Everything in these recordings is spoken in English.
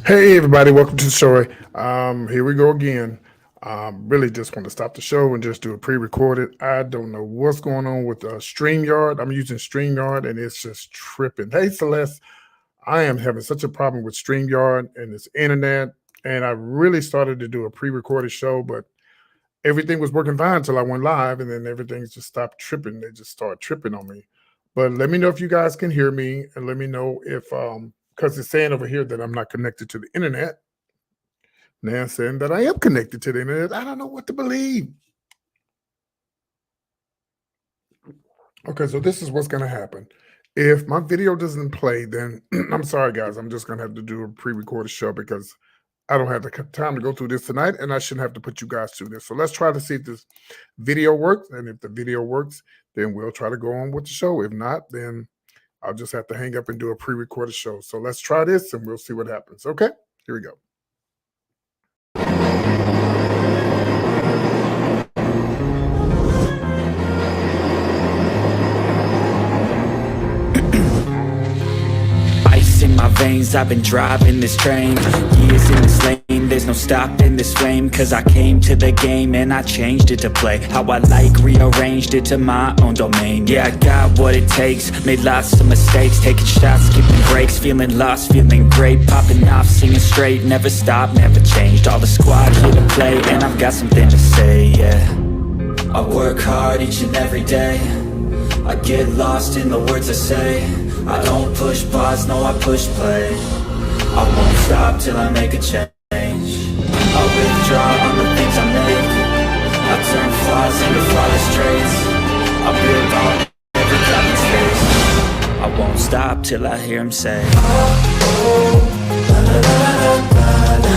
Hey everybody, welcome to the show. Here we go again. Really just want to stop the show and just do a pre-recorded. I don't know what's going on with StreamYard. I'm using StreamYard and it's just tripping. Hey Celeste, I am having such a problem with StreamYard and its internet. And I really started to do a pre-recorded show, but everything was working fine until I went live, and then everything just stopped tripping. They just started tripping on me. But let me know if you guys can hear me, and let me know if because it's saying over here that I'm not connected to the internet. Now it's saying that I am connected to the internet. I don't know what to believe. Okay, so this is what's going to happen. If my video doesn't play, then I'm sorry, guys. I'm just going to have to do a pre-recorded show because I don't have the time to go through this tonight, and I shouldn't have to put you guys through this. So let's try to see if this video works. And if the video works, then we'll try to go on with the show. If not, then I'll just have to hang up and do a pre-recorded show. So let's try this, and we'll see what happens. Okay, here we go. In my veins, I've been driving this train. Years in this lane, there's no stopping this flame. Cause I came to the game and I changed it to play how I like, rearranged it to my own domain. Yeah, I got what it takes, made lots of mistakes, taking shots, skipping breaks, feeling lost, feeling great, popping off, singing straight, never stopped, never changed. All the squad here to play, and I've got something to say, yeah. I work hard each and every day, I get lost in the words I say. I don't push pause, no I push play. I won't stop till I make a change. I withdraw on the things I make. I turn flaws into flawless traits. I build on every cloud in space. I won't stop till I hear him say, oh, la la la la la la.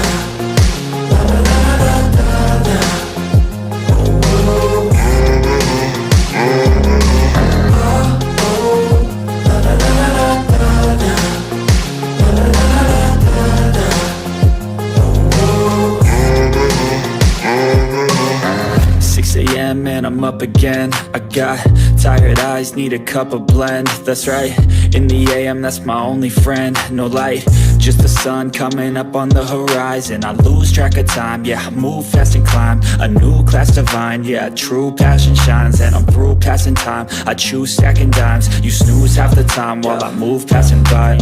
And I'm up again. I got tired eyes, need a cup of blend. That's right, in the AM, that's my only friend. No light, just the sun coming up on the horizon. I lose track of time, yeah, I move fast and climb a new class divine, yeah, true passion shines. And I'm through passing time, I choose stacking dimes. You snooze half the time while I move passing by.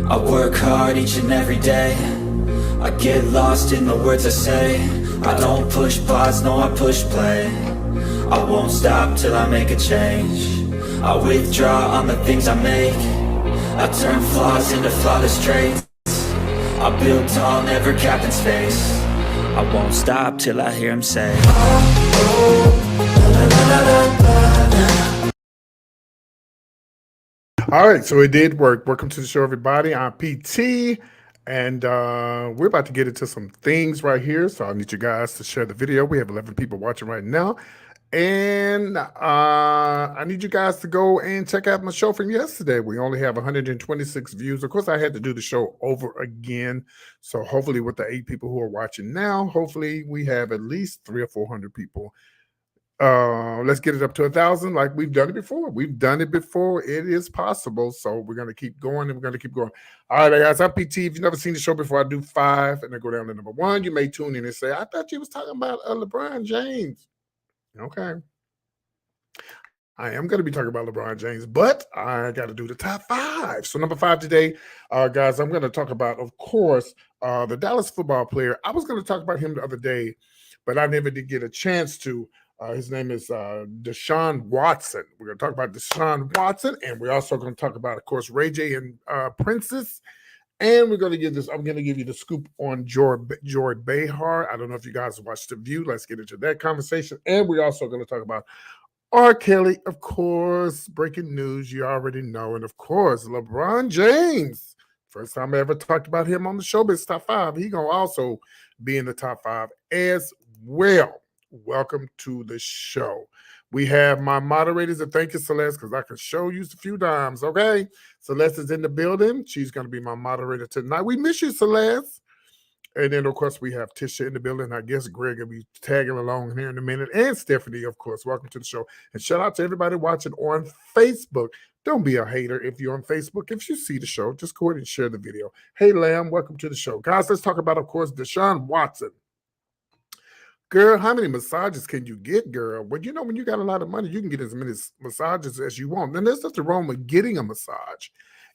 I work hard each and every day, I get lost in the words I say. I don't push pause, no I push play. I won't stop till I make a change. I withdraw on the things I make. I turn flaws into flawless traits. I build tall, never capped in space. I won't stop till I hear him say, oh, la, la, la, la, la. All right, so it did work. Welcome to the show, everybody. I'm PT. And we're about to get into some things right here. So I need you guys to share the video. We have 11 people watching right now. And I need you guys to go and check out my show from yesterday. We only have 126 views. Of course, I had to do the show over again. So hopefully, with the 8 people who are watching now, hopefully we have at least 300 or 400 people. Let's get it up to 1,000, like we've done it before. We've done it before. It is possible. So we're gonna keep going and we're gonna keep going. All right, guys. I'm PT. If you've never seen the show before, I do 5 and then go down to number 1. You may tune in and say, "I thought you was talking about LeBron James." Okay. I am going to be talking about LeBron James, but I got to do the top 5. So number 5 today, guys, I'm going to talk about, of course, the Dallas football player. I was going to talk about him the other day, but I never did get a chance to. His name is Deshaun Watson. We're going to talk about Deshaun Watson, and we're also going to talk about, of course, Ray J and Princess. And we're going to give this. I'm going to give you the scoop on Joy Behar. I don't know if you guys watched The View. Let's get into that conversation. And we're also going to talk about R. Kelly, of course, breaking news, you already know. And of course, LeBron James. First time I ever talked about him on the Showbiz Top 5. He going to also be in the top 5 as well. Welcome to the show. We have my moderators, and thank you, Celeste, because I can show you a few dimes, okay? Celeste is in the building. She's going to be my moderator tonight. We miss you, Celeste. And then, of course, we have Tisha in the building. I guess Greg will be tagging along here in a minute. And Stephanie, of course. Welcome to the show. And shout out to everybody watching on Facebook. Don't be a hater if you're on Facebook. If you see the show, just go ahead and share the video. Hey, Lamb, welcome to the show. Guys, let's talk about, of course, Deshaun Watson. Girl, how many massages can you get, girl? Well, you know, when you got a lot of money, you can get as many massages as you want. Then there's nothing wrong with getting a massage.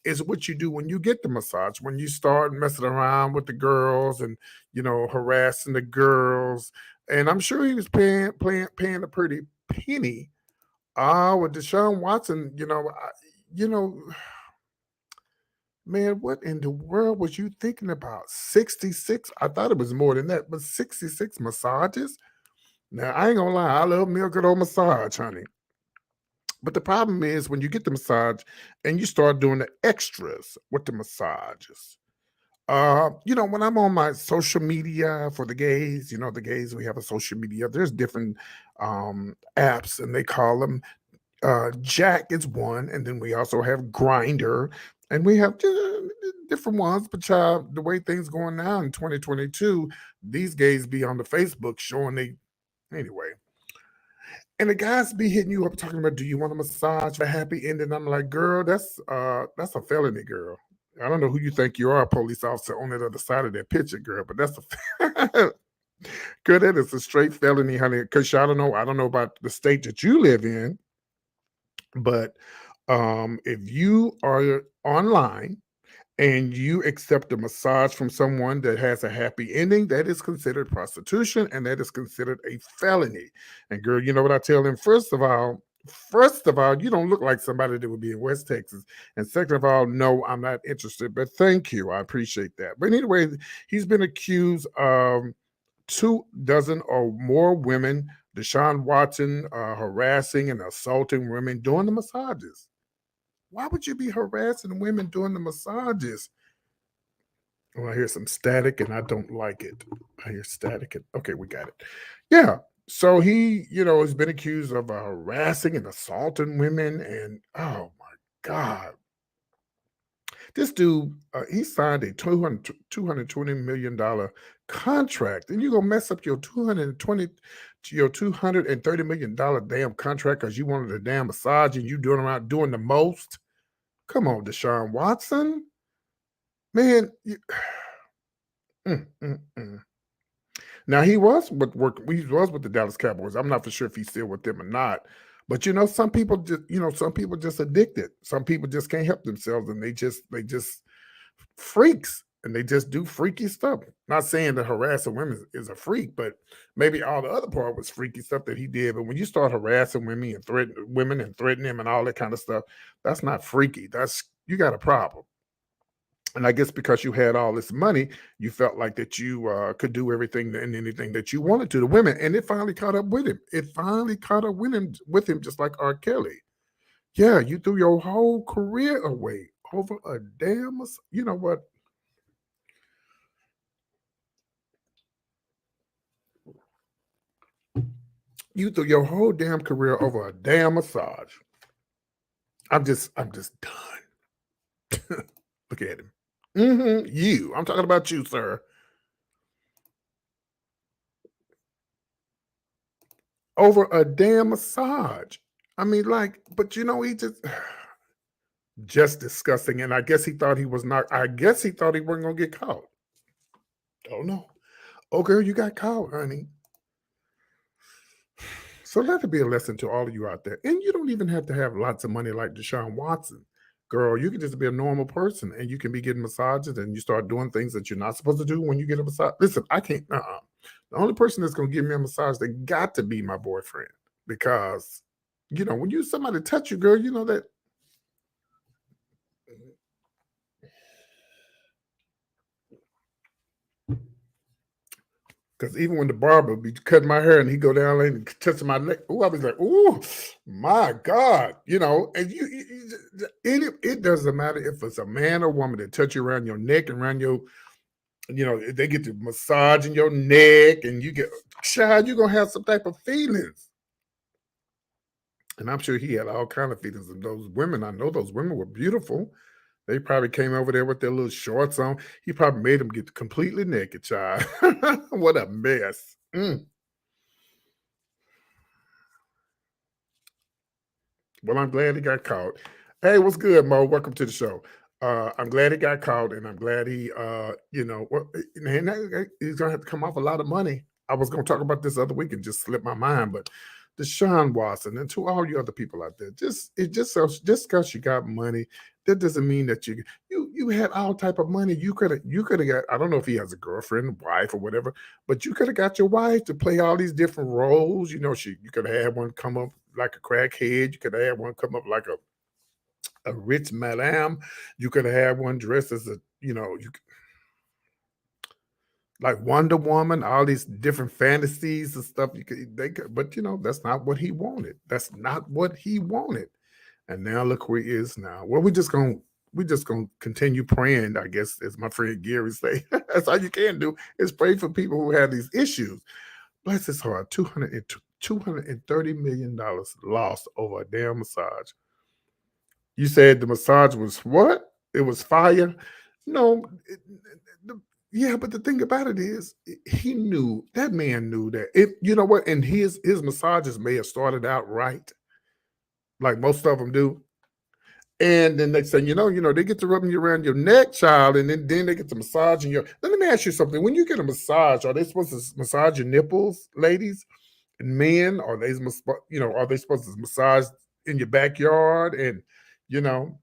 It's what you do when you get the massage, when you start messing around with the girls and, harassing the girls. And I'm sure he was paying a pretty penny. With Deshaun Watson, you know, man, what in the world was you thinking about? 66? I thought it was more than that, but 66 massages? Now, I ain't gonna lie, I love me a good old massage, honey. But the problem is when you get the massage and you start doing the extras with the massages. When I'm on my social media for the gays, the gays, we have a social media. There's different apps, and they call them Jack is one, and then we also have Grinder, and we have different ones. But child, the way things going now in 2022, these gays be on the Facebook showing they anyway. And the guys be hitting you up talking about, do you want a massage for a happy ending? I'm like, girl, that's a felony, girl. I don't know who you think you are, a police officer on that other side of that picture, girl, but that's a girl, that is a straight felony, honey. Because I don't know about the state that you live in, but if you are online and you accept a massage from someone that has a happy ending, that is considered prostitution and that is considered a felony. And girl, you know what I tell them? First of all, you don't look like somebody that would be in West Texas. And second of all, no, I'm not interested. But thank you. I appreciate that. But anyway, he's been accused of 24 or more women, Deshaun Watson, harassing and assaulting women during the massages. Why would you be harassing women during the massages? Oh, I hear some static and I don't like it. I hear static. Okay, we got it. Yeah. So he, has been accused of harassing and assaulting women. And oh my God. This dude, he signed a $220 million contract. And you're going to mess up your $230 million damn contract because you wanted a damn massage and you around doing the most? Come on, Deshaun Watson. Man, mm, mm, mm. Now he was with the Dallas Cowboys. I'm not for sure if he's still with them or not. But some people just addicted. Some people just can't help themselves, and they just freaks, and they just do freaky stuff. Not saying that harassing women is a freak, but maybe all the other part was freaky stuff that he did. But when you start harassing women and threatening them and all that kind of stuff, that's not freaky. You got a problem. And I guess because you had all this money, you felt like that you could do everything and anything that you wanted to the women. And it finally caught up with him. It finally caught up with him, just like R. Kelly. Yeah, you threw your whole career away over a damn, you know what? You threw your whole damn career over a damn massage. I'm just done. Look at him. You. I'm talking about you, sir. Over a damn massage. I mean, like, but he just disgusting. And I guess he thought he was not. I guess he thought he wasn't gonna get caught. Oh no. Oh girl, you got caught, honey. So let it be a lesson to all of you out there. And you don't even have to have lots of money like Deshaun Watson. Girl, you can just be a normal person and you can be getting massages and you start doing things that you're not supposed to do when you get a massage. Listen, I can't. The only person that's going to give me a massage, they got to be my boyfriend because, when you somebody touch you, girl, you know that. Because even when the barber be cutting my hair and he go down and touching my neck, I was like, "Ooh, my God!" And it doesn't matter if it's a man or woman that touch you around your neck and around your, they get to massaging your neck, and you get, child, you're gonna have some type of feelings. And I'm sure he had all kind of feelings. And those women, I know those women were beautiful. They probably came over there with their little shorts on. He probably made them get completely naked, child. What a mess. Well, I'm glad he got caught. Hey, what's good, Mo? Welcome to the show. I'm glad he got caught, and I'm glad he, he's gonna have to come off a lot of money. I was gonna talk about this other week and just slipped my mind, but Deshaun Watson and to all you other people out there, just because you got money, that doesn't mean that you had all type of money. You could have got. I don't know if he has a girlfriend, wife, or whatever, but you could have got your wife to play all these different roles. You could have had one come up like a crackhead. You could have had one come up like a rich madame. You could have had one dressed as a, like Wonder Woman, all these different fantasies and stuff. But that's not what he wanted. That's not what he wanted. And now look where he is now. Well, we just gonna continue praying, I guess, as my friend Gary say. That's all you can do is pray for people who have these issues. Bless his heart, $230 million lost over a damn massage. You said the massage was what? It was fire? No, yeah, but the thing about it is, he knew that man knew that. You know what? And his massages may have started out right, like most of them do. And then next thing they get to rubbing you around your neck, child, and then they get to massaging your. Let me ask you something. When you get a massage, are they supposed to massage your nipples, ladies and men? Are they supposed to massage in your backyard? And you know,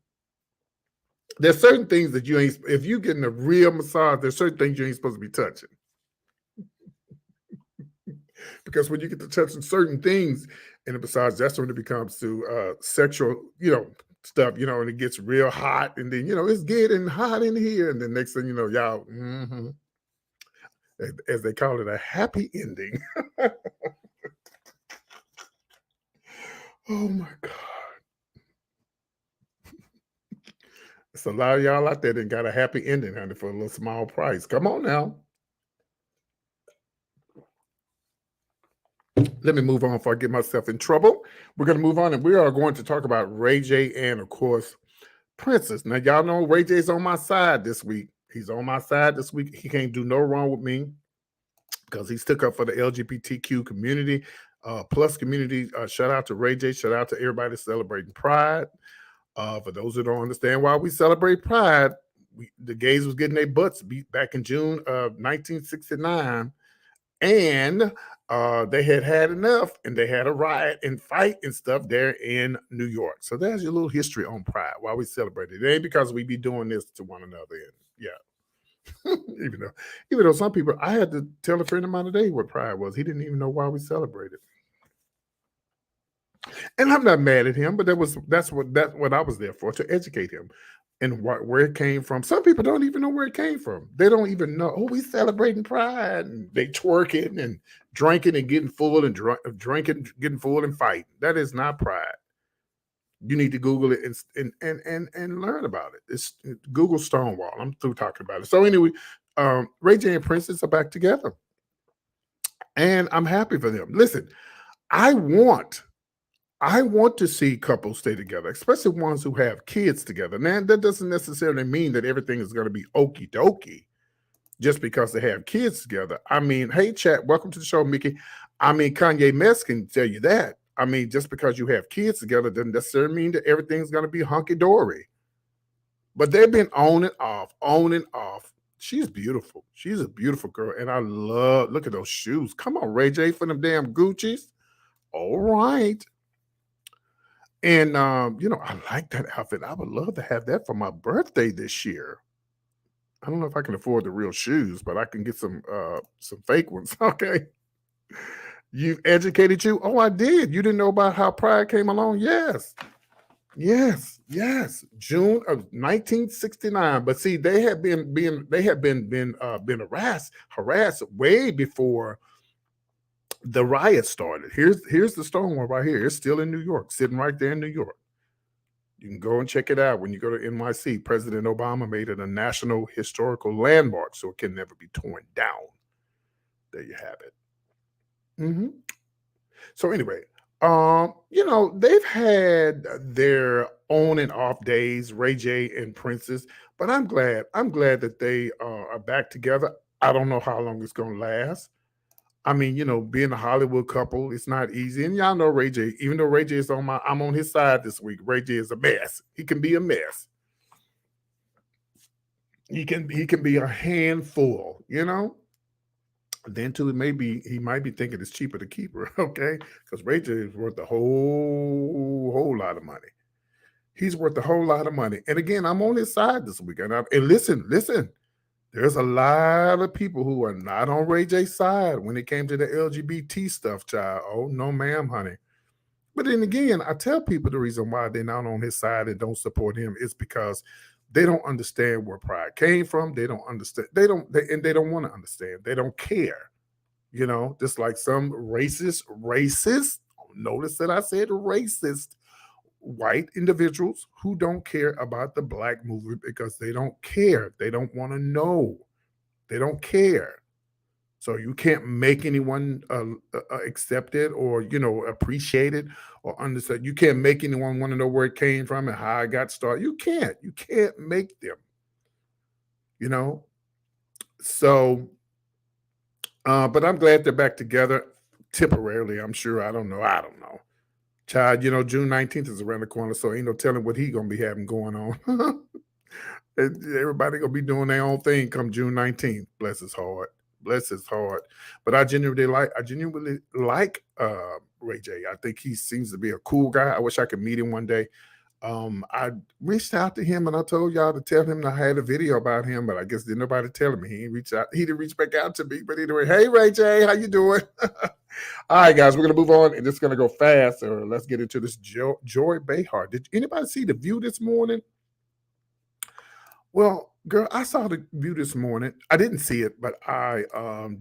there's certain things that you ain't. If you getting a real massage, there's certain things you ain't supposed to be touching. Because when you get to touching certain things in a massage, that's when it becomes to sexual, stuff, and it gets real hot, and then it's getting hot in here, and then next thing you know, y'all, as they call it, a happy ending. Oh my God. It's a lot of y'all out there that got a happy ending, honey, for a little small price. Come on now. Let me move on before I get myself in trouble. We're going to move on, and we are going to talk about Ray J and, of course, Princess. Now, y'all know Ray J's on my side this week. He's on my side this week. He can't do no wrong with me because he stuck up for the LGBTQ community, plus community. Shout out to Ray J. Shout out to everybody celebrating Pride. For those who don't understand why we celebrate Pride, the gays was getting their butts beat back in June of 1969. And they had enough, and they had a riot and fight and stuff there in New York. So there's your little history on Pride, why we celebrate it. It ain't because we be doing this to one another. And yeah, even though some people, I had to tell a friend of mine today what Pride was. He didn't even know why we celebrated. And I'm not mad at him, but that's what I was there for, to educate him and where it came from. Some people don't even know where it came from. They don't even know. Oh, we celebrating Pride, and they twerking and drinking and getting full and drinking, getting full and fighting. That is not Pride. You need to Google it and learn about it. It's Google Stonewall. I'm through talking about it. So anyway, Ray J and Princess are back together, and I'm happy for them. Listen, I want to see couples stay together, especially ones who have kids together. Now, that doesn't necessarily mean that everything is going to be okie dokie just because they have kids together. I mean, hey, chat, welcome to the show, Mickey. I mean, Kanye West can tell you that. I mean, just because you have kids together doesn't necessarily mean that everything's going to be hunky dory. But they've been on and off, on and off. She's beautiful. She's a beautiful girl. And I look at those shoes. Come on, Ray J, for them damn Gucci's. All right. And, I like that outfit. I would love to have that for my birthday this year. I don't know if I can afford the real shoes, but I can get some fake ones. Okay. You've educated you? Oh, I did. You didn't know about how Pride came along? Yes. Yes. June of 1969. But see, they had been harassed way before the riot started. Here's the Stonewall right here. It's still in New York, sitting right there in New York. You can go and check it out when you go to NYC. President Obama made it a national historical landmark, so it can never be torn down. There you have it. So anyway, they've had their on and off days, Ray J and Princess, but I'm glad that they are back together. I don't know how long it's going to last. I mean, being a Hollywood couple, it's not easy. And y'all know Ray J, even though Ray J is I'm on his side this week. Ray J is a mess. He can be a mess. He can be a handful, Then too, he might be thinking it's cheaper to keep her, okay? Because Ray J is worth a whole lot of money. He's worth a whole lot of money. And again, I'm on his side this week. And listen. There's a lot of people who are not on Ray J's side when it came to the LGBT stuff, child. Oh, no, ma'am, honey. But then again, I tell people the reason why they're not on his side and don't support him is because they don't understand where Pride came from. They don't understand. They don't want to understand. They don't care. Just like some racist, notice that I said racist, white individuals who don't care about the Black movement because they don't care. They don't want to know. They don't care. So you can't make anyone accept it or, appreciate it or understand. You can't make anyone want to know where it came from and how it got started. You can't make them, So, but I'm glad they're back together temporarily. I'm sure. I don't know. Child, June 19th is around the corner, so ain't no telling what he gonna be having going on. Everybody gonna be doing their own thing come June 19th. Bless his heart. But I genuinely like Ray J. I think he seems to be a cool guy. I wish I could meet him one day. I reached out to him and I told y'all to tell him I had a video about him, but I guess didn't nobody tell him. He didn't reach back out to me. But anyway, hey Ray J, how you doing? All right, guys, we're gonna move on and it's gonna go fast. So let's get into this Joy Behar. Did anybody see the View this morning? Well, girl, I saw the View this morning. I didn't see it, but I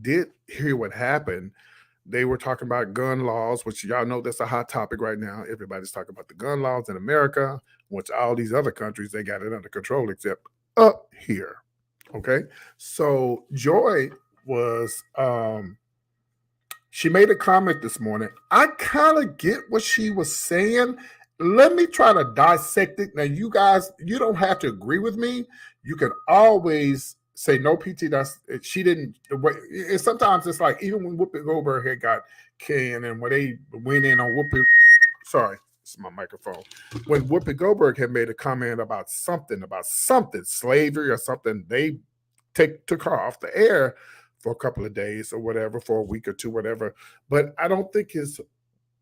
did hear what happened. They were talking about gun laws, which y'all know that's a hot topic right now. Everybody's talking about the gun laws in America, which all these other countries, they got it under control except up here. Okay. So Joy was she made a comment this morning. I kind of get what she was saying. Let me try to dissect it. Now, you guys, you don't have to agree with me. You can always say no, PT. She didn't. And sometimes it's like even when Whoopi Goldberg had got Ken and when they went in on Whoopi. Sorry, it's my microphone. When Whoopi Goldberg had made a comment about something, slavery or something, they took her off the air for a couple of days or whatever, for a week or two, whatever. But I don't think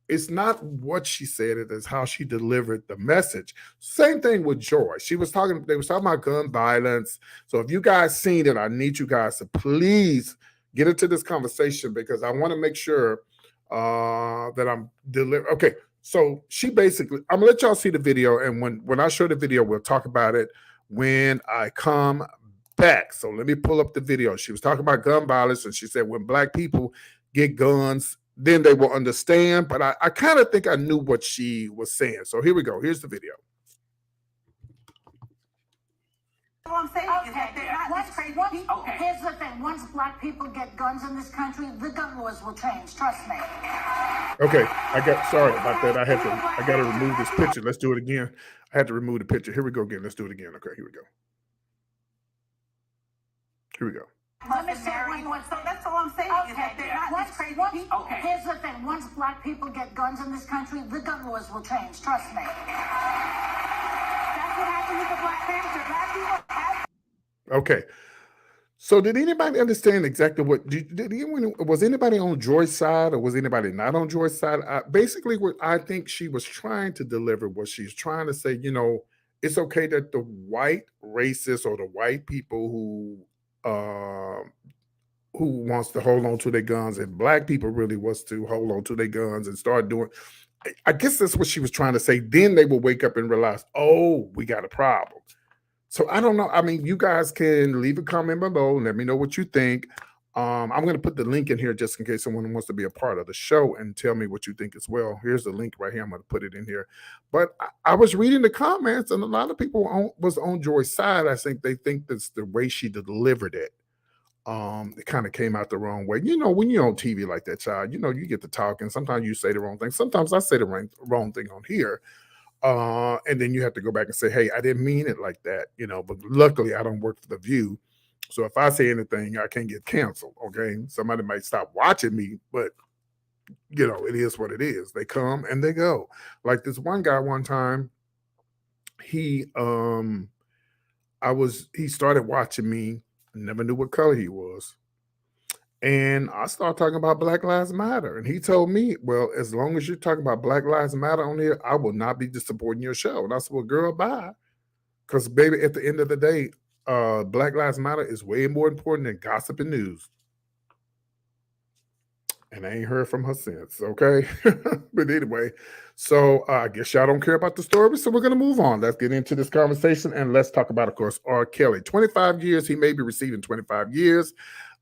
it's not what she said, it is how she delivered the message. Same thing with Joy. They was talking about gun violence. So if you guys seen it, I need you guys to please get into this conversation because I want to make sure that I'm delivering. Okay, so she basically, I'm gonna let y'all see the video, and when I show the video, we'll talk about it when I come back. So let me pull up the video. She was talking about gun violence, and she said when Black people get guns, then they will understand. But I kind of think I knew what she was saying. So here we go. Here's the video. All I'm saying is that they're not these crazy people. Okay. Here's the thing. Once black people get guns in this country, the gun laws will change. Trust me. Okay, sorry about that. I got to remove this picture. Let's do it again. I had to remove the picture. Here we go again. Let's do it again. Okay, here we go. Here we go. Let me say one more So thing. that's all I'm saying is that they're not these crazy people. Okay. Here's the thing. Once black people get guns in this country, the gun laws will change. Trust me. That's what happened with the Black Panther. Black people have. Okay. So did anybody understand exactly what was anybody on Joy's side or was anybody not on Joy's side? Basically, what I think she was trying to deliver was she's trying to say, it's okay that the white racists or the white people who wants to hold on to their guns and black people really wants to hold on to their guns and start doing. I guess that's what she was trying to say. Then they will wake up and realize, oh, we got a problem. So I don't know. I mean, you guys can leave a comment below and let me know what you think. I'm going to put the link in here just in case someone wants to be a part of the show and tell me what you think as well. Here's the link right here. I'm going to put it in here. But I was reading the comments and a lot of people was on Joy's side. I think they think that's the way she delivered it. It kind of came out the wrong way. When you're on TV like that, child, you get to talking. Sometimes you say the wrong thing. Sometimes I say the wrong thing on here. And then you have to go back and say, hey, I didn't mean it like that, but luckily I don't work for The View. So if I say anything, I can't get canceled. Okay. Somebody might stop watching me, but it is what it is. They come and they go. Like this one guy one time, he started watching me, never knew what color he was. And I started talking about Black Lives Matter. And he told me, well, as long as you're talking about Black Lives Matter on here, I will not be supporting your show. And I said, well, girl, bye. Because, baby, at the end of the day, Black Lives Matter is way more important than gossip and news. And I ain't heard from her since, okay? But anyway, so I guess y'all don't care about the story, so we're going to move on. Let's get into this conversation, and let's talk about, of course, R. Kelly. 25 years, he may be receiving 25 years.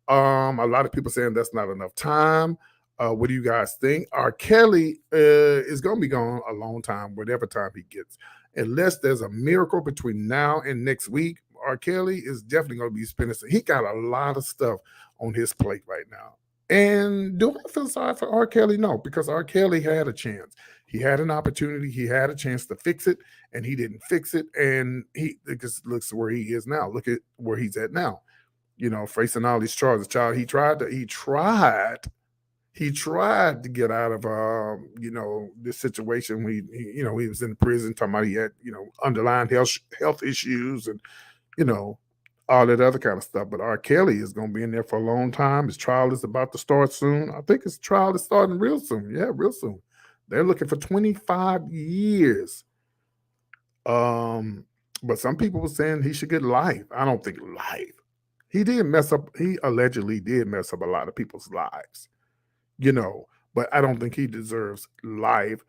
A lot of people saying that's not enough time. What do you guys think? R. Kelly is going to be gone a long time, whatever time he gets. Unless there's a miracle between now and next week, R. Kelly is definitely going to be spending. He got a lot of stuff on his plate right now. And do I feel sorry for R. Kelly? No, because R. Kelly had a chance. He had an opportunity. He had a chance to fix it, and he didn't fix it. And he just looks where he is now. Look at where he's at now. Facing all these charges. Child, he tried to get out of this situation. He was in prison, talking about he had underlying health issues and all that other kind of stuff. But R. Kelly is going to be in there for a long time. His trial is about to start soon. I think his trial is starting real soon. Yeah, real soon. They're looking for 25 years. But some people were saying he should get life. I don't think life. He allegedly did mess up a lot of people's lives, but I don't think he deserves life.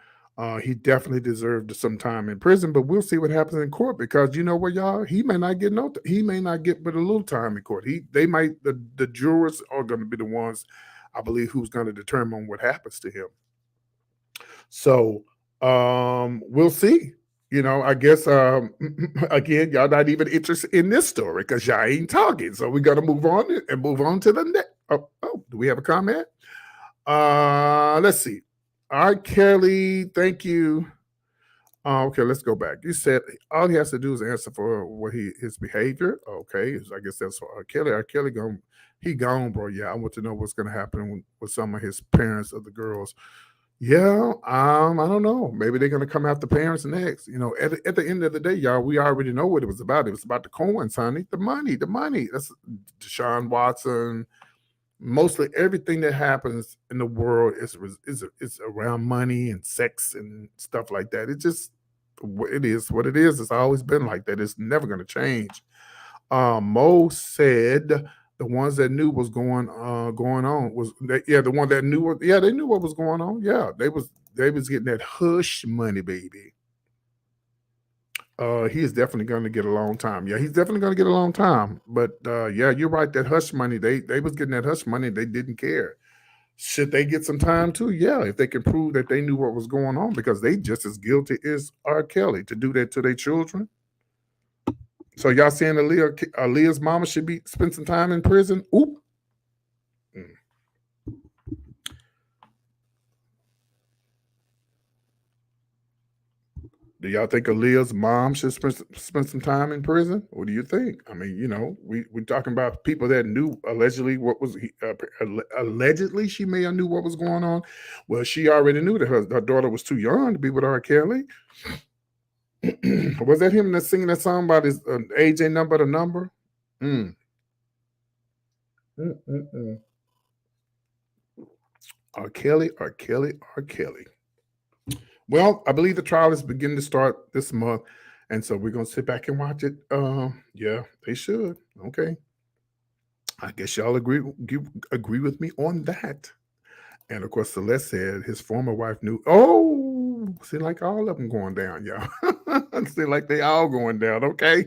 He definitely deserved some time in prison, but we'll see what happens in court because y'all, he may not get but a little time in court. The jurors are going to be the ones, I believe, who's going to determine what happens to him. So we'll see. I guess, again, y'all not even interested in this story because y'all ain't talking. So we got to move on to the next. Oh, do we have a comment? Let's see. R. Kelly, thank you. Okay, let's go back. You said all he has to do is answer for his behavior. Okay, I guess that's for R. Kelly. R. Kelly gone, bro. Yeah, I want to know what's going to happen with some of his parents of the girls. Yeah, I don't know. Maybe they're gonna come after parents next. At the end of the day, y'all, we already know what it was about. It was about the coins, honey. The money. That's Deshaun Watson. Mostly everything that happens in the world is around money and sex and stuff like that. It is what it is. It's always been like that. It's never gonna change. Mo said the ones that knew was going on was the one that knew they knew what was going on. Yeah, they was getting that hush money, baby. He is definitely going to get a long time. Yeah, he's definitely going to get a long time. But yeah, you're right. That hush money, they was getting that hush money. They didn't care. Should they get some time too? Yeah, if they can prove that they knew what was going on, because they just as guilty as R. Kelly to do that to their children. So y'all saying Aaliyah's mama should be spend some time in prison? Oop. Mm. Do y'all think Aaliyah's mom should spend some time in prison? What do you think? I mean, we're talking about people that knew allegedly allegedly she may have knew what was going on. Well, she already knew that her daughter was too young to be with R. Kelly. Was that him that's singing that song about his age ain't number the number? Mm. Mm-mm-mm. R. Kelly, R. Kelly, R. Kelly. Well, I believe the trial is beginning to start this month, and so we're gonna sit back and watch it. Yeah, they should. Okay, I guess y'all agree with me on that. And of course, Celeste said his former wife knew. Oh, seem like all of them going down, y'all. Seem like they all going down. Okay.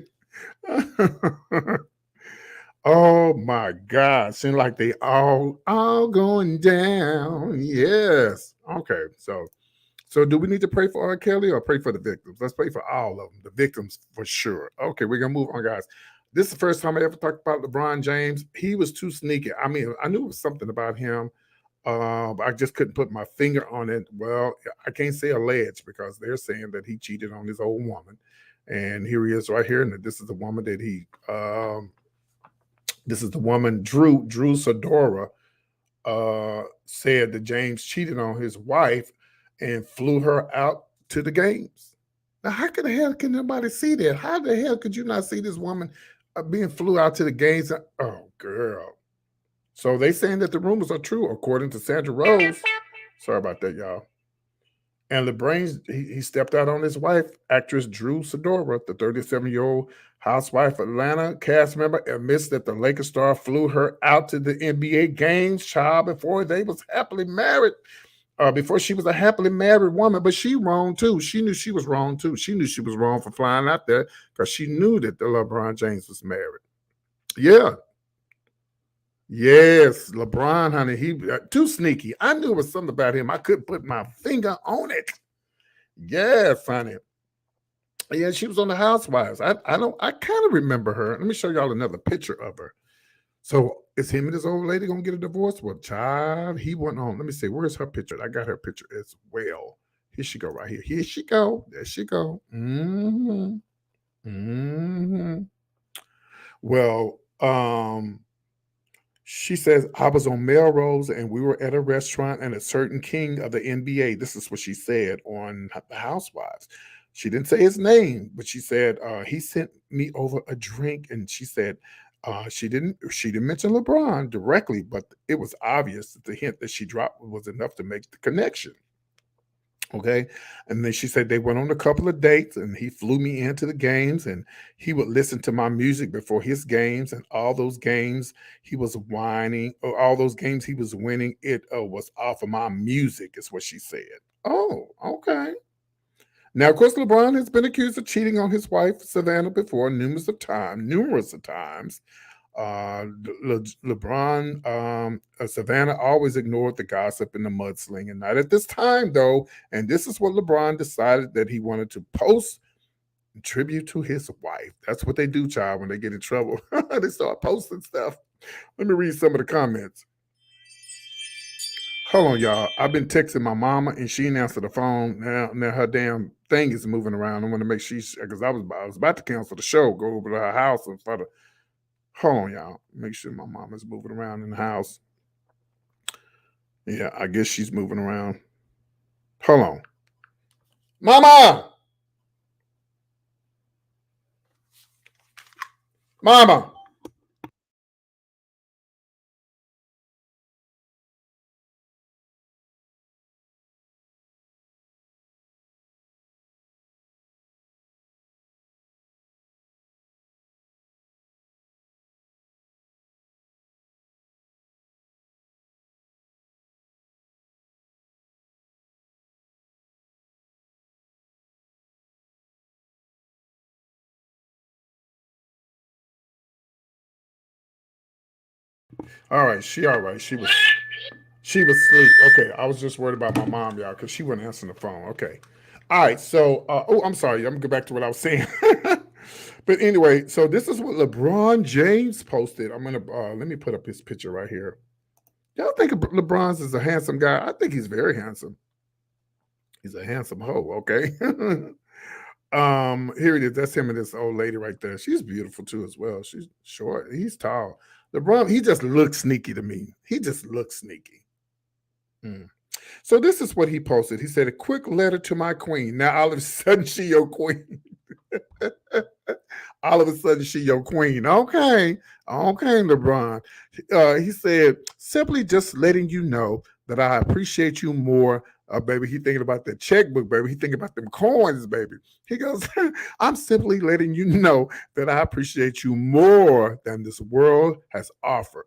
Oh my God! Seem like they all going down. Yes. Okay. So do we need to pray for R. Kelly or pray for the victims? Let's pray for all of them. The victims for sure. Okay, we're gonna move on, guys. This is the first time I ever talked about LeBron James. He was too sneaky. I mean, I knew it was something about him. But I just couldn't put my finger on it. Well, I can't say alleged because they're saying that he cheated on his old woman. And here he is right here. And this is the woman that this is the woman, Drew Sadora, said that James cheated on his wife and flew her out to the games. Now, how the hell can nobody see that? How the hell could you not see this woman being flew out to the games? Oh, girl. So they saying that the rumors are true, according to Sandra Rose. Sorry about that, y'all. And LeBron, he stepped out on his wife, actress Drew Sidora, the 37-year-old housewife Atlanta cast member, admits that the Lakers star flew her out to the NBA games, child, before they was happily married. Before she was a happily married woman, but she wrong too. She knew she was wrong too. She knew she was wrong for flying out there because she knew that the LeBron James was married. Yeah. Yes, LeBron, honey, he too sneaky. I knew it was something about him. I couldn't put my finger on it. Yes, honey. Yeah, she was on the Housewives. I kind of remember her. Let me show y'all another picture of her. So is him and this old lady gonna get a divorce? Well, child, he went on. Let me see. Where's her picture? I got her picture as well. Here she go, right here. Here she go. There she go. Mm-hmm. Mm-hmm. Well, she says, I was on Melrose and we were at a restaurant and a certain king of the NBA. This is what she said on the Housewives. She didn't say his name, but she said he sent me over a drink, and she said she didn't mention LeBron directly, but it was obvious that the hint that she dropped was enough to make the connection. Okay. And then she said they went on a couple of dates and he flew me into the games and he would listen to my music before his games, and all those games he was whining, or all those games he was winning, it was off of my music, is what she said. Oh, okay. Now, of course, LeBron has been accused of cheating on his wife, Savannah, before numerous of times. LeBron, Savannah always ignored the gossip and the mudslinging. Not at this time, though. And this is what LeBron decided that he wanted to post in tribute to his wife. That's what they do, child, when they get in trouble. They start posting stuff. Let me read some of the comments. Hold on, y'all. I've been texting my mama and she didn't answer the phone. Now her damn thing is moving around. I want to make sure because I was about to cancel the show, go over to her house and try to. Hold on, y'all. Make sure my mama's moving around in the house. Yeah, I guess she's moving around. Hold on. Mama! Mama! All right, she all right. She was asleep. Okay, I was just worried about my mom, y'all, because she wasn't answering the phone. Okay. All right, so oh, I'm sorry. I'm gonna go back to what I was saying. But anyway, so this is what LeBron James posted. I'm gonna let me put up his picture right here. Y'all think LeBron's is a handsome guy? I think he's very handsome. He's a handsome hoe. Okay. Here it is. That's him and this old lady right there. She's beautiful too as well. She's short. He's tall. LeBron, he just looks sneaky to me. He just looks sneaky. Mm. So this is what he posted. He said, "A quick letter to my queen." Now all of a sudden she your queen. All of a sudden she your queen. Okay. Okay, LeBron. He said, "Simply just letting you know that I appreciate you more." Baby, he thinking about the checkbook, baby. He thinking about them coins, baby. He goes, "I'm simply letting you know that I appreciate you more than this world has offered,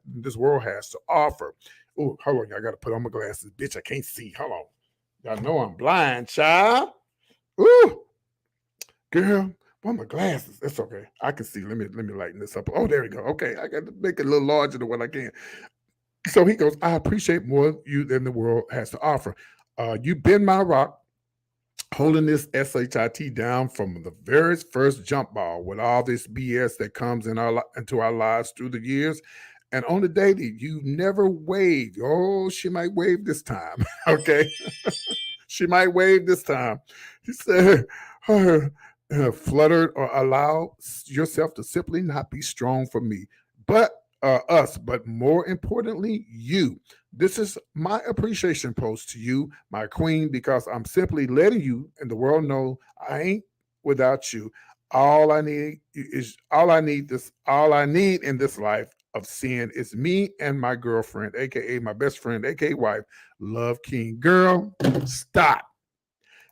this world has to offer." Oh, hold on. I got to put on my glasses. Bitch, I can't see. Hold on. Y'all know I'm blind, child. Ooh, girl, where my glasses? That's okay. I can see. Let me lighten this up. Oh, there we go. Okay, I got to make it a little larger than what I can. So he goes, "I appreciate more you than the world has to offer. You've been my rock, holding this SHIT down from the very first jump ball with all this BS that comes into our lives through the years. And on the daily, you never waved. Oh, she might wave this time. Okay. She might wave this time." He said, "Fluttered or allow yourself to simply not be strong for me, but us, but more importantly, you. This is my appreciation post to you, my queen, because I'm simply letting you and the world know I ain't without you. All I need in this life of sin is me and my girlfriend, aka my best friend, aka wife, Love King." Girl, stop.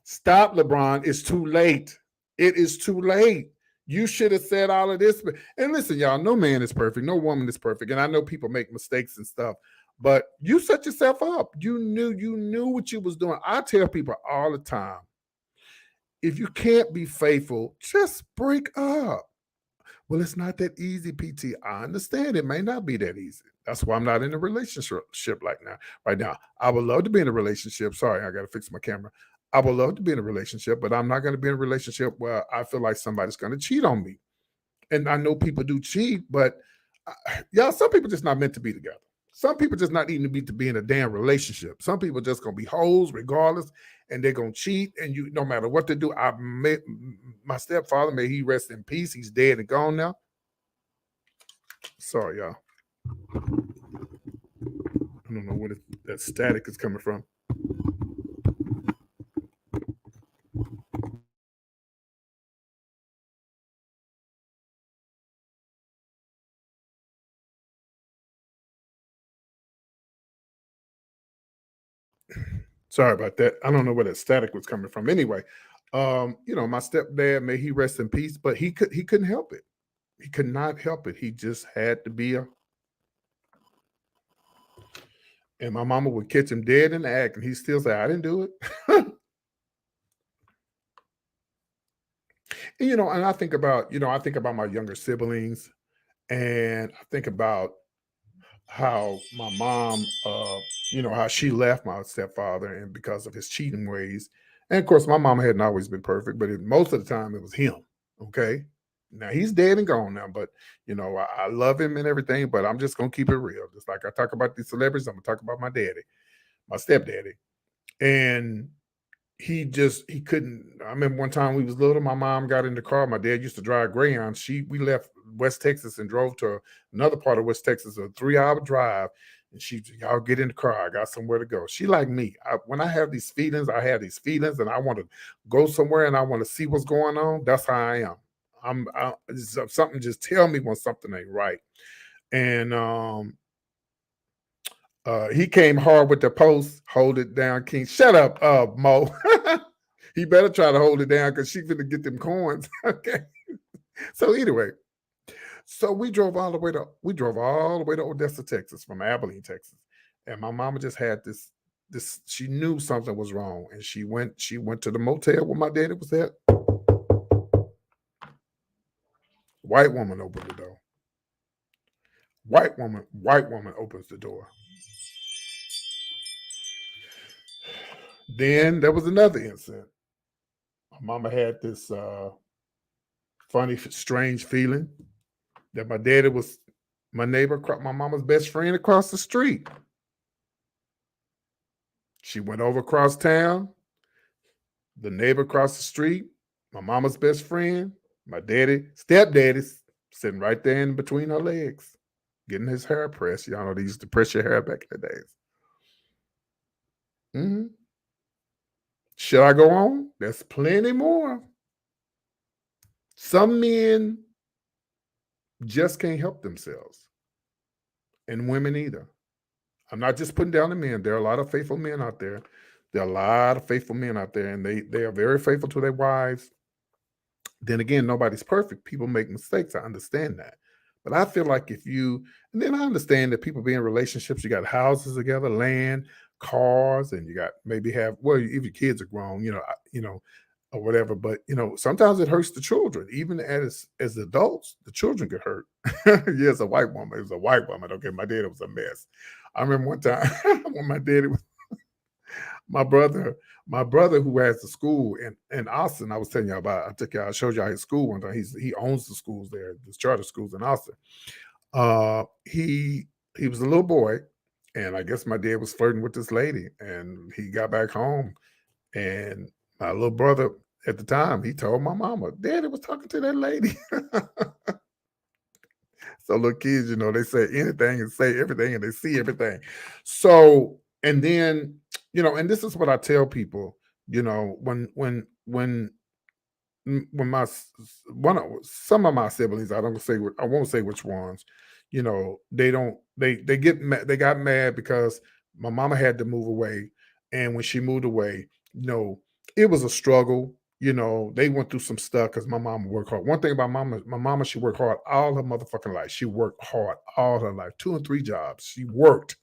Stop, LeBron. It's too late. It is too late. You should have said all of this. And listen, y'all, no man is perfect. No woman is perfect. And I know people make mistakes and stuff, but you set yourself up. You knew what you was doing. I tell people all the time, if you can't be faithful, just break up. Well, it's not that easy, PT. I understand it may not be that easy. That's why I'm not in a relationship like now. Right now, I would love to be in a relationship. Sorry, I got to fix my camera. I would love to be in a relationship, but I'm not going to be in a relationship where I feel like somebody's going to cheat on me. And I know people do cheat, but y'all, some people just not meant to be together. Some people just not even to be in a damn relationship. Some people just gonna be hoes regardless, and they're gonna cheat. And you, no matter what they do, my stepfather, may he rest in peace. He's dead and gone now. Sorry, y'all. I don't know where that static is coming from. Sorry about that. I don't know where that static was coming from. Anyway, my stepdad, may he rest in peace, but he couldn't help it. He could not help it. He just had to be and my mama would catch him dead in the act, and he still say, "I didn't do it." And I think about my younger siblings, and I think about how my mom, how she left my stepfather, and because of his cheating ways. And of course, my mama hadn't always been perfect, but most of the time it was him. Okay. Now he's dead and gone now, but I love him and everything, but I'm just gonna keep it real. Just like I talk about these celebrities, I'm gonna talk about my daddy, my stepdaddy. And he couldn't. I remember one time we was little, my mom got in the car. My dad used to drive Greyhound. We left West Texas and drove to another part of West Texas, a 3-hour drive. And y'all get in the car. I got somewhere to go. She like me. When I have these feelings, and I want to go somewhere and I want to see what's going on. That's how I am. Something just tell me when something ain't right. And he came hard with the post. Hold it down, King. Shut up, Mo. He better try to hold it down because she's gonna get them coins. Okay. So anyway, so we drove all the way to Odessa, Texas, from Abilene, Texas. And my mama just had this, she knew something was wrong. And she went to the motel where my daddy was at. White woman opened the door. White woman opens the door. Then there was another incident. My mama had this funny, strange feeling that my daddy was my neighbor, my mama's best friend across the street. She went over across town, the neighbor across the street, my mama's best friend, my stepdaddy's sitting right there in between her legs, getting his hair pressed. Y'all know they used to press your hair back in the days. Should I go on? There's plenty more. Some men just can't help themselves, and women either. I'm not just putting down the men. There are a lot of faithful men out there. There are a lot of faithful men out there, and they are very faithful to their wives. Then again, nobody's perfect. People make mistakes. I understand that. But I feel like and then I understand that people be in relationships, you got houses together, land, cars, and you got maybe if your kids are grown, or whatever. But sometimes it hurts the children. Even as adults, the children get hurt. Yeah, it's a white woman. It was a white woman. Okay, my daddy was a mess. I remember one time when my daddy was my brother who has the school in Austin. I was telling y'all about. I showed y'all his school one time. He owns the schools there, the charter schools in Austin. He was a little boy, and I guess my dad was flirting with this lady, and he got back home, and my little brother at the time, he told my mama, Daddy was talking to that lady. So little kids, they say anything and say everything and they see everything. So, and then, and this is what I tell people, when some of my siblings, I won't say which ones, they got mad because my mama had to move away. And when she moved away, it was a struggle. They went through some stuff because my mama worked hard. One thing about my mama, she worked hard all her motherfucking life. She worked hard all her life, 2 and 3 jobs. She worked.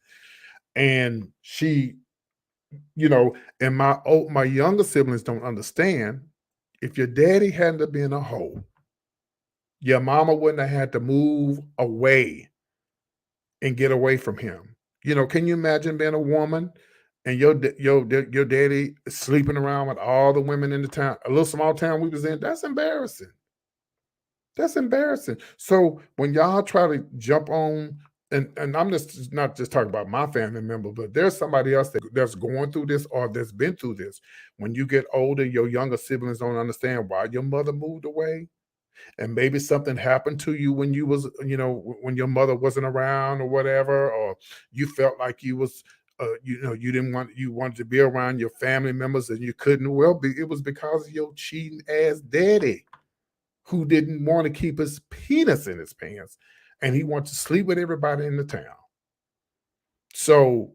And she, and my younger siblings don't understand. If your daddy hadn't have been a hoe, your mama wouldn't have had to move away and get away from him. Can you imagine being a woman and your daddy sleeping around with all the women in the town, a little small town we was in? That's embarrassing. That's embarrassing. So when y'all try to jump on, and I'm just not just talking about my family member, but there's somebody else that's going through this or that's been through this. When you get older, your younger siblings don't understand why your mother moved away. And maybe something happened to you when you was, when your mother wasn't around or whatever, or you felt like you was, you wanted to be around your family members and you couldn't. Well, it was because of your cheating ass daddy who didn't want to keep his penis in his pants and he wanted to sleep with everybody in the town. So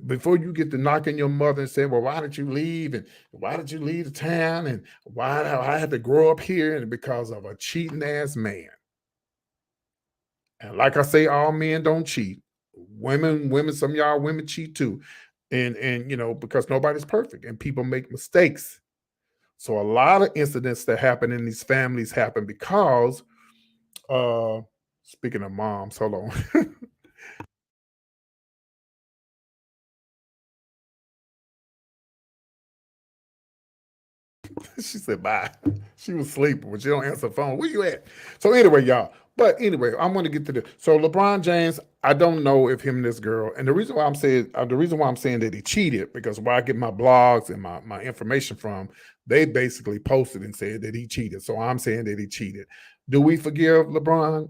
before you get to knocking your mother and saying, well, why did you leave? And why did you leave the town? And why I had to grow up here? And because of a cheating ass man. And like I say, all men don't cheat. Women, some of y'all women cheat too. And because nobody's perfect and people make mistakes. So a lot of incidents that happen in these families happen because speaking of moms, hold on. She said bye. She was sleeping, but she don't answer the phone. Where you at? So anyway, y'all. But anyway, I'm going to get to this. So LeBron James, I don't know if him and this girl, and the reason why I'm saying that he cheated, because where I get my blogs and my information from, they basically posted and said that he cheated. So I'm saying that he cheated. Do we forgive LeBron?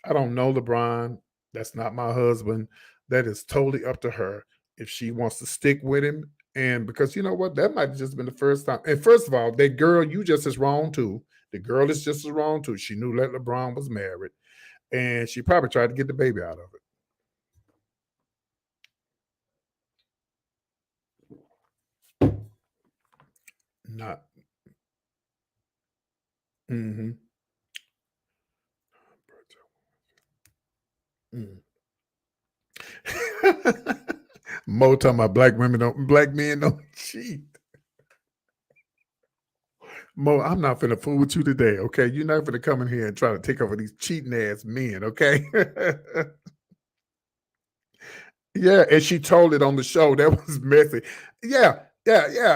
I don't know LeBron. That's not my husband. That is totally up to her if she wants to stick with him. And because you know what, that might have just been the first time. And first of all, that girl, you just as wrong too. The girl is just as wrong too. She knew that LeBron was married, and she probably tried to get the baby out of it. Not. Mm-hmm. Mm. Mo talking about black men don't cheat. Mo, I'm not finna fool with you today, okay? You're not finna come in here and try to take over these cheating ass men, okay? Yeah, and she told it on the show. That was messy. Yeah.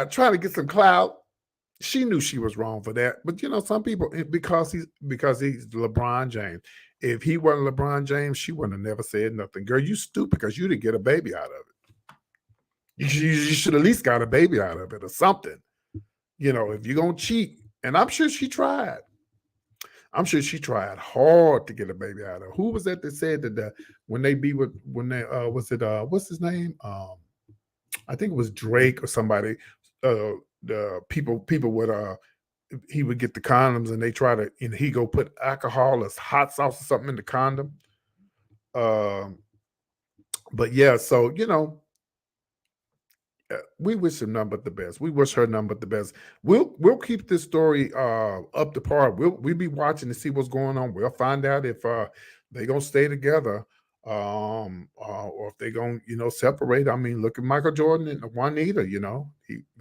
Trying to get some clout. She knew she was wrong for that. But some people, because he's LeBron James. If he wasn't LeBron James, she wouldn't have never said nothing. Girl, you stupid because you didn't get a baby out of it. You should at least got a baby out of it or something. If you're gonna cheat, and I'm sure she tried. I'm sure she tried hard to get a baby out of it. Who was that said that when they was it what's his name? I think it was Drake or somebody. The people would he would get the condoms and they try to he go put alcohol or hot sauce or something in the condom. But yeah, so we wish him none but the best. We wish her none but the best. We'll keep this story up to par. We'll be watching to see what's going on. We'll find out if they gonna stay together, or if they gonna separate. I mean, look at Michael Jordan and Juanita.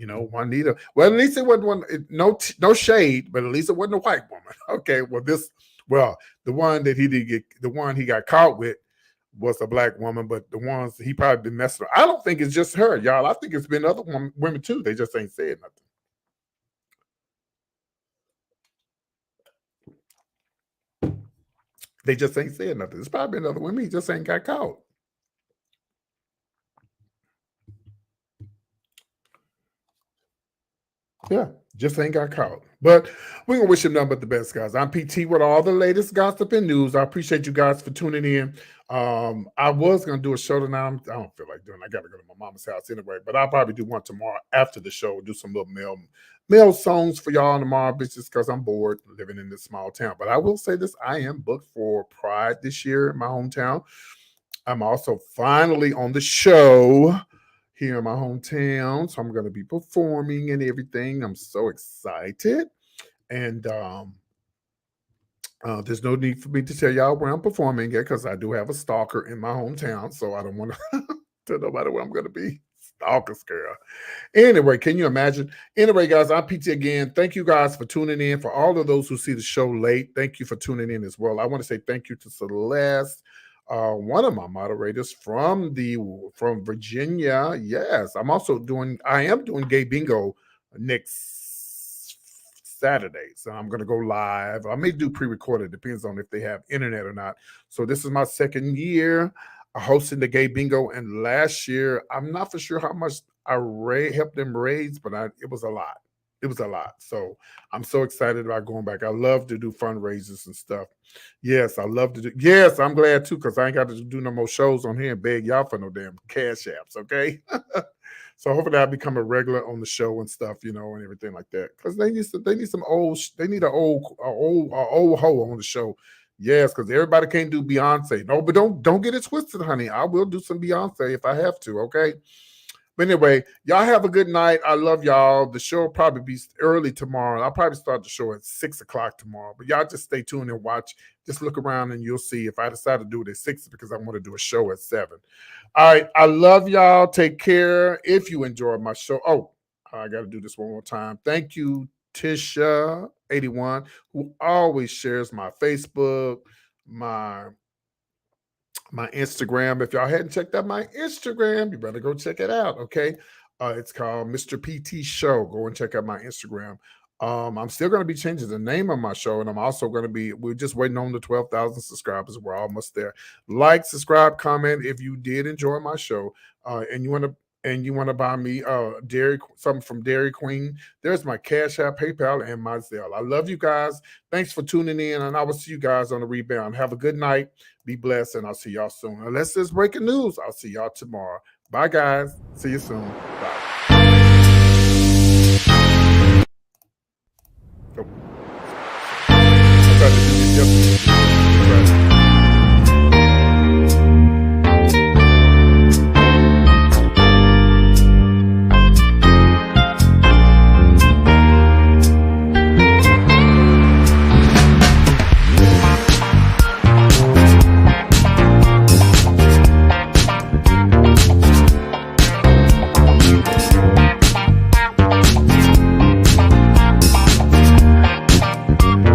Juanita. Well, at least it wasn't one. No shade, but at least it wasn't a white woman. Okay. The one that he did get, the one he got caught with was a black woman, but the ones he probably been messing with. I don't think it's just her, y'all. I think it's been other women too. They just ain't said nothing. They just ain't said nothing. It's probably been other women. He just ain't got caught. Yeah, just ain't got caught. But we're going to wish him nothing but the best, guys. I'm PT with all the latest gossip and news. I appreciate you guys for tuning in. I was going to do a show tonight. I don't feel like doing it. I got to go to my mama's house anyway. But I'll probably do one tomorrow after the show. Do some little mail songs for y'all tomorrow, bitches, because I'm bored living in this small town. But I will say this. I am booked for Pride this year in my hometown. I'm also finally on the show here in my hometown. So I'm going to be performing and everything. I'm so excited. And there's no need for me to tell y'all where I'm performing at because I do have a stalker in my hometown. So I don't want to tell nobody where I'm going to be. Stalkers, girl. Anyway, can you imagine? Anyway, guys, I'm PT again. Thank you guys for tuning in. For all of those who see the show late, thank you for tuning in as well. I want to say thank you to Celeste, one of my moderators from Virginia. Yes, I am doing gay bingo next Saturday. So I'm going to go live. I may do pre-recorded. Depends on if they have internet or not. So this is my second year hosting the gay bingo. And last year, I'm not for sure how much I helped them raise, but it was a lot. It was a lot. So I'm so excited about going back. I love to do fundraisers and stuff. Yes, I love to do. Yes, I'm glad too, because I ain't got to do no more shows on here and beg y'all for no damn cash apps. Okay. So hopefully I'll become a regular on the show and stuff, and everything like that. Because they need an old hoe on the show. Yes, because everybody can't do Beyonce. No, but don't get it twisted, honey. I will do some Beyonce if I have to. Okay. But anyway, y'all have a good night. I love y'all. The show will probably be early tomorrow. I'll probably start the show at 6 o'clock tomorrow. But y'all just stay tuned and watch. Just look around and you'll see. If I decide to do it at 6, because I want to do a show at 7. All right. I love y'all. Take care. If you enjoyed my show. Oh, I got to do this one more time. Thank you, Tisha81, who always shares my Facebook, my Instagram. If y'all hadn't checked out my Instagram, you better go check it out. Okay. It's called Mr. PT Show. Go and check out my Instagram. I'm still going to be changing the name of my show, and I'm also going to we're just waiting on the 12,000 subscribers. We're almost there. Like, subscribe, comment if you did enjoy my show, and you want to buy me something from Dairy Queen. There's my Cash App, PayPal, and my Zelle. I love you guys. Thanks for tuning in, and I will see you guys on the rebound. Have a good night. Be blessed, and I'll see y'all soon. Unless there's breaking news, I'll see y'all tomorrow. Bye, guys. See you soon. Bye.